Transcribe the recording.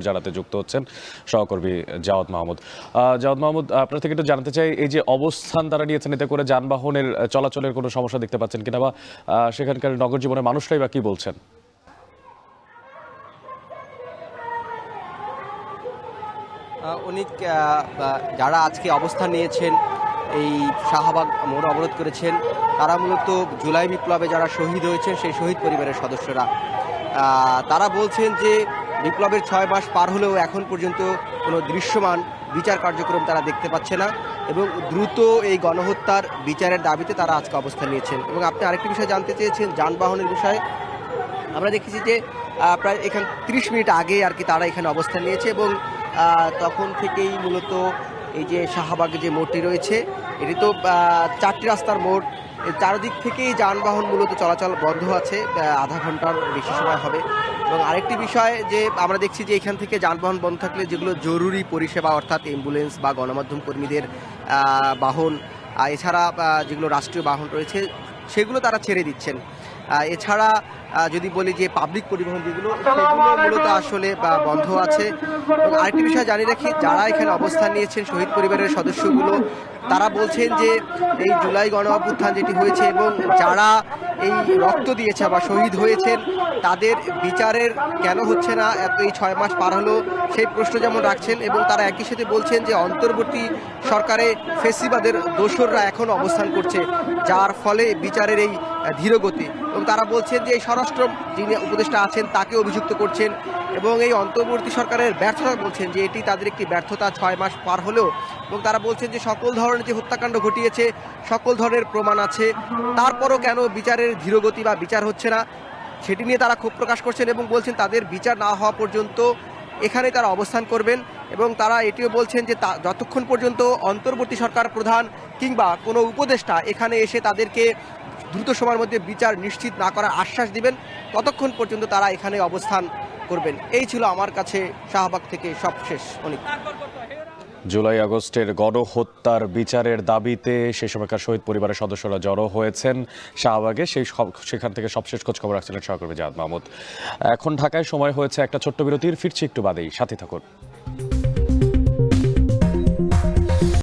জানাতে যুক্ত হচ্ছেন সহকর্মী জাওয়াদ মাহমুদ। জাওয়াদ মাহমুদ, আপনার থেকে একটু জানতে চাই, এই যে অবস্থান তারা নিয়েছেন, এতে করে যানবাহনের চলাচলের কোনো সমস্যা দেখতে পাচ্ছেন কিনা, বা সেখানকার নগর জীবনের মানুষরাই বা কি বলছেন? অনেক যারা আজকে অবস্থান নিয়েছেন, এই শাহবাগ মোড় অবরোধ করেছেন, তারা মূলত জুলাই বিপ্লবে যারা শহীদ হয়েছেন সেই শহীদ পরিবারের সদস্যরা। তারা বলছেন যে বিপ্লবের 6 মাস পার হলেও এখন পর্যন্ত কোনো দৃশ্যমান বিচার কার্যক্রম তারা দেখতে পাচ্ছে না এবং দ্রুত এই গণহত্যার বিচারের দাবিতে তারা আজকে অবস্থান নিয়েছেন। এবং আপনি আরেকটি বিষয় জানতে চেয়েছেন যানবাহনের বিষয়ে। আমরা দেখেছি যে প্রায় এখান 30 মিনিট আগে আর কি তারা এখানে অবস্থান নিয়েছে এবং তখন থেকেই মূলত এই যে শাহবাগে যে মোড়টি রয়েছে, এটি তো 4টি রাস্তার মোড়, চারদিক থেকেই যানবাহন মূলত চলাচল বন্ধ আছে, আধা ঘন্টার বেশি সময় হবে। এবং আরেকটি বিষয় যে আমরা দেখছি যে এখান থেকে যানবাহন বন্ধ থাকলে যেগুলো জরুরি পরিষেবা অর্থাৎ অ্যাম্বুলেন্স বা গণমাধ্যম কর্মীদের বাহন, এছাড়া যেগুলো রাষ্ট্রীয় বাহন রয়েছে সেগুলো তারা ছেড়ে দিচ্ছেন। এছাড়া যদি বলি যে পাবলিক পরিবহন যেগুলো, সেগুলো মূলত আসলে বন্ধ আছে। এবং আরেকটি বিষয় জানিয়ে রাখি, যারা এখানে অবস্থান নিয়েছেন শহীদ পরিবারের সদস্যগুলো, তারা বলছেন যে এই জুলাই গণ অভ্যুত্থান যেটি হয়েছে এবং যারা এই রক্ত দিয়েছে বা শহীদ হয়েছেন তাদের বিচারের কেন হচ্ছে না, এত এই 6 মাস পার হলো সেই প্রশ্ন যেমন রাখছেন। এবং তারা একই সাথে বলছেন যে অন্তর্বর্তী সরকারে ফেসিবাদের দোসররা এখন অবস্থান করছে, যার ফলে বিচারের এই ধীরগতি। এবং তারা বলছেন যে এই স্বরাষ্ট্র যিনি উপদেষ্টা আছেন তাকে অভিযুক্ত করছেন এবং এই অন্তর্বর্তী সরকারের ব্যর্থতা বলছেন যে এটি তাদের একটি ব্যর্থতা 6 মাস পার হলেও। এবং তারা বলছেন যে সকল ধরনের যে হত্যাকাণ্ড ঘটিয়েছে সকল ধরনের প্রমাণ আছে, তারপরও কেন বিচারের ধীরগতি বা বিচার হচ্ছে না সেটি নিয়ে তারা ক্ষোভ প্রকাশ করছেন এবং বলছেন তাদের বিচার না হওয়া পর্যন্ত এখানে তারা অবস্থান করবেন। এবং তারা এটিও বলছেন যে যতক্ষণ পর্যন্ত অন্তর্বর্তী সরকার প্রধান কিংবা কোনো উপদেষ্টা এখানে এসে তাদেরকে দ্রুত সময়ের মধ্যে বিচার নিশ্চিত না করার আশ্বাস দিবেন, ততক্ষণ পর্যন্ত তারা এখানে অবস্থান করবেন। এই ছিল আমার কাছে শাহবাগ থেকে সবশেষ। অনেক জুলাই আগস্টের গণহত্যার বিচারের দাবিতে সে সময়কার শহীদ পরিবারের সদস্যরা জড়ো হয়েছেন শাহবাগে, সেখান থেকে সবশেষ খোঁজ খবর রাখছিলেন সহকর্মী জাওয়াদ মাহমুদ। এখন ঢাকায় সময় হয়েছে একটা ছোট্ট বিরতির, ফিরছি একটু বাদেই, সাথে থাকুন।